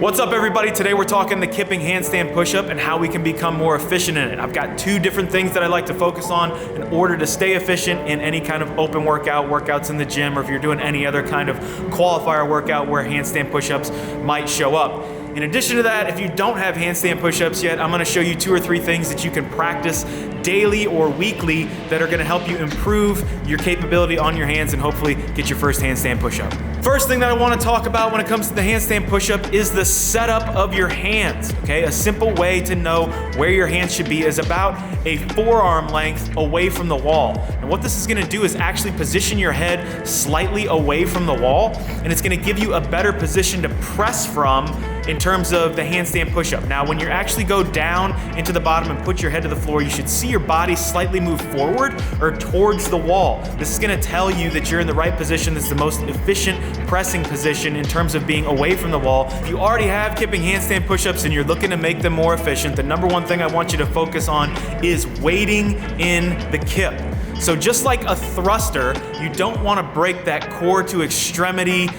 What's up everybody? Today we're talking the kipping handstand push-up and how we can become more efficient in it. I've got two different things that I like to focus on in order to stay efficient in any kind of open workouts in the gym, or if you're doing any other kind of qualifier workout where handstand push-ups might show up. In addition to that, if you don't have handstand push-ups yet, I'm gonna show you 2 or 3 things that you can practice daily or weekly that are gonna help you improve your capability on your hands and hopefully get your first handstand push-up. First thing that I wanna talk about when it comes to the handstand push-up is the setup of your hands, okay? A simple way to know where your hands should be is about a forearm length away from the wall. And what this is gonna do is actually position your head slightly away from the wall, and it's gonna give you a better position to press from in terms of the handstand push-up. Now, when you actually go down into the bottom and put your head to the floor, you should see your body slightly move forward or towards the wall. This is gonna tell you that you're in the right position. This is the most efficient pressing position in terms of being away from the wall. If you already have kipping handstand push-ups and you're looking to make them more efficient, the number one thing I want you to focus on is weighting in the kip. So just like a thruster, you don't wanna break that core to extremity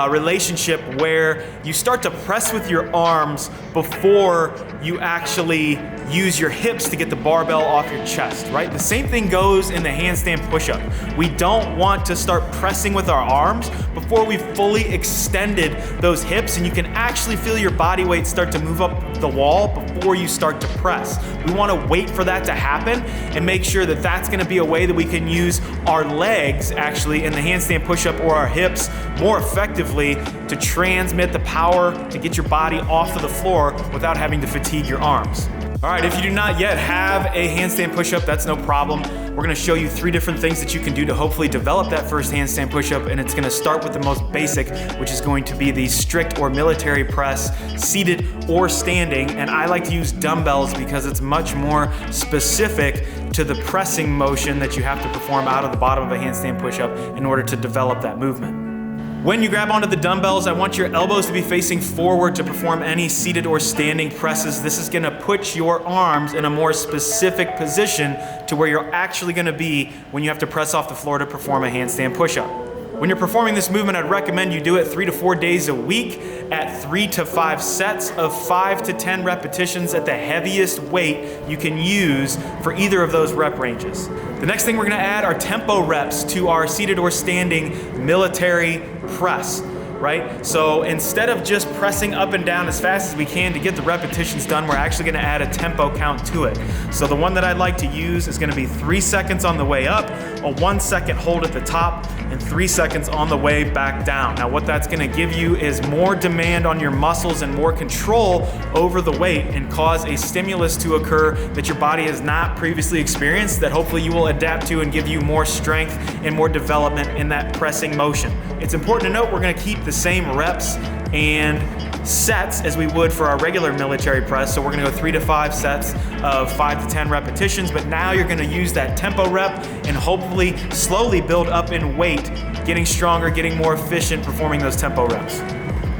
relationship where you start to press with your arms before you actually use your hips to get the barbell off your chest, right? The same thing goes in the handstand push-up. We don't want to start pressing with our arms before we've fully extended those hips, and you can actually feel your body weight start to move up the wall before you start to press. We want to wait for that to happen and make sure that that's going to be a way that we can use our legs actually in the handstand push-up, or our hips, more effectively to transmit the power to get your body off of the floor without having to fatigue your arms. All right, if you do not yet have a handstand push-up, that's no problem. We're gonna show you 3 different things that you can do to hopefully develop that first handstand push-up, and it's gonna start with the most basic, which is going to be the strict or military press, seated or standing, and I like to use dumbbells because it's much more specific to the pressing motion that you have to perform out of the bottom of a handstand push-up in order to develop that movement. When you grab onto the dumbbells, I want your elbows to be facing forward to perform any seated or standing presses. This is gonna put your arms in a more specific position to where you're actually gonna be when you have to press off the floor to perform a handstand push-up. When you're performing this movement, I'd recommend you do it 3 to 4 days a week at 3 to 5 sets of 5 to 10 repetitions at the heaviest weight you can use for either of those rep ranges. The next thing we're gonna add are tempo reps to our seated or standing military press, right? So instead of just pressing up and down as fast as we can to get the repetitions done, we're actually gonna add a tempo count to it. So the one that I'd like to use is gonna be 3 seconds on the way up, a 1 second hold at the top, and 3 seconds on the way back down. Now what that's gonna give you is more demand on your muscles and more control over the weight, and cause a stimulus to occur that your body has not previously experienced, that hopefully you will adapt to and give you more strength and more development in that pressing motion. It's important to note we're gonna keep the same reps and sets as we would for our regular military press. So we're gonna go 3 to 5 sets of 5 to 10 repetitions, but now you're gonna use that tempo rep and hopefully slowly build up in weight, getting stronger, getting more efficient performing those tempo reps.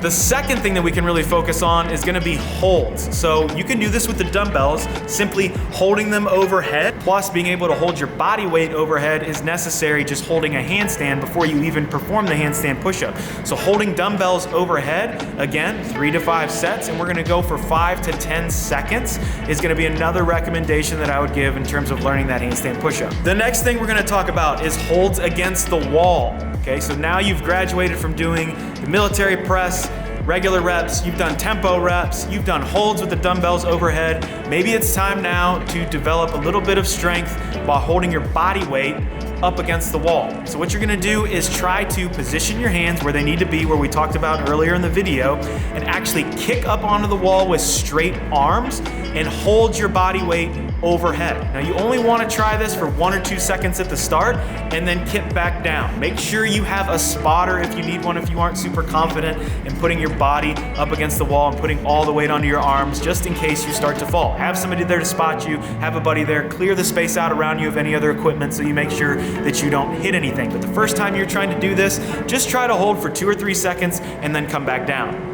The second thing that we can really focus on is gonna be holds. So you can do this with the dumbbells, simply holding them overhead, plus being able to hold your body weight overhead is necessary just holding a handstand before you even perform the handstand push-up. So holding dumbbells overhead, again, 3 to 5 sets, and we're gonna go for 5 to 10 seconds is gonna be another recommendation that I would give in terms of learning that handstand push-up. The next thing we're gonna talk about is holds against the wall. Okay, so now you've graduated from doing the military press, regular reps, you've done tempo reps, you've done holds with the dumbbells overhead. Maybe it's time now to develop a little bit of strength while holding your body weight up against the wall. So what you're gonna do is try to position your hands where they need to be, where we talked about earlier in the video, and actually kick up onto the wall with straight arms and hold your body weight overhead. Now you only want to try this for 1 or 2 seconds at the start and then kip back down. Make sure you have a spotter if you need one, if you aren't super confident in putting your body up against the wall and putting all the weight onto your arms, just in case you start to fall. Have somebody there to spot you, have a buddy there, clear the space out around you of any other equipment so you make sure that you don't hit anything. But the first time you're trying to do this, just try to hold for 2 or 3 seconds and then come back down.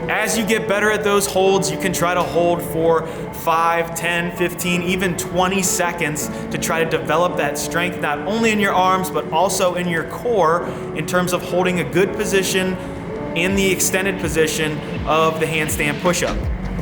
As you get better at those holds, you can try to hold for 5, 10, 15, even 20 seconds to try to develop that strength, not only in your arms, but also in your core in terms of holding a good position in the extended position of the handstand push-up.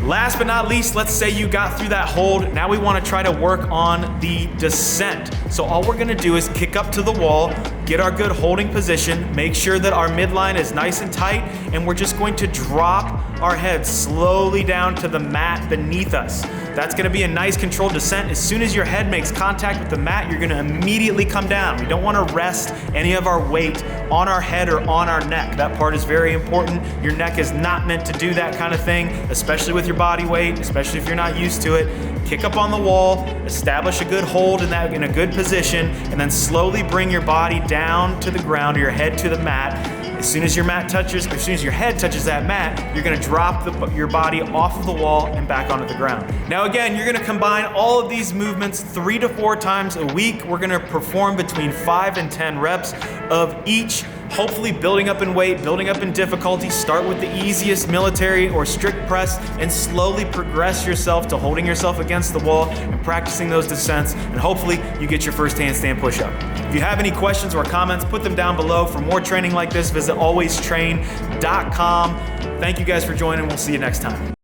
Last but not least, let's say you got through that hold. Now we want to try to work on the descent. So all we're going to do is kick up to the wall, get our good holding position, make sure that our midline is nice and tight, and we're just going to drop our head slowly down to the mat beneath us. That's going to be a nice controlled descent. As soon as your head makes contact with the mat, you're going to immediately come down. We don't want to rest any of our weight on our head or on our neck. That part is very important. Your neck is not meant to do that kind of thing, especially with your body weight, especially if you're not used to it. Kick up on the wall, establish a good hold in a good position, and then slowly bring your body down to the ground or your head to the mat. As soon as your head touches that mat, you're gonna drop your body off of the wall and back onto the ground. Now again, you're gonna combine all of these movements 3 to 4 times a week. We're gonna perform between 5 and 10 reps of each, hopefully building up in weight, building up in difficulty. Start with the easiest military or strict press and slowly progress yourself to holding yourself against the wall and practicing those descents, and hopefully you get your first handstand push-up. If you have any questions or comments, put them down below. For more training like this, visit alwaystrain.com. Thank you guys for joining. We'll see you next time.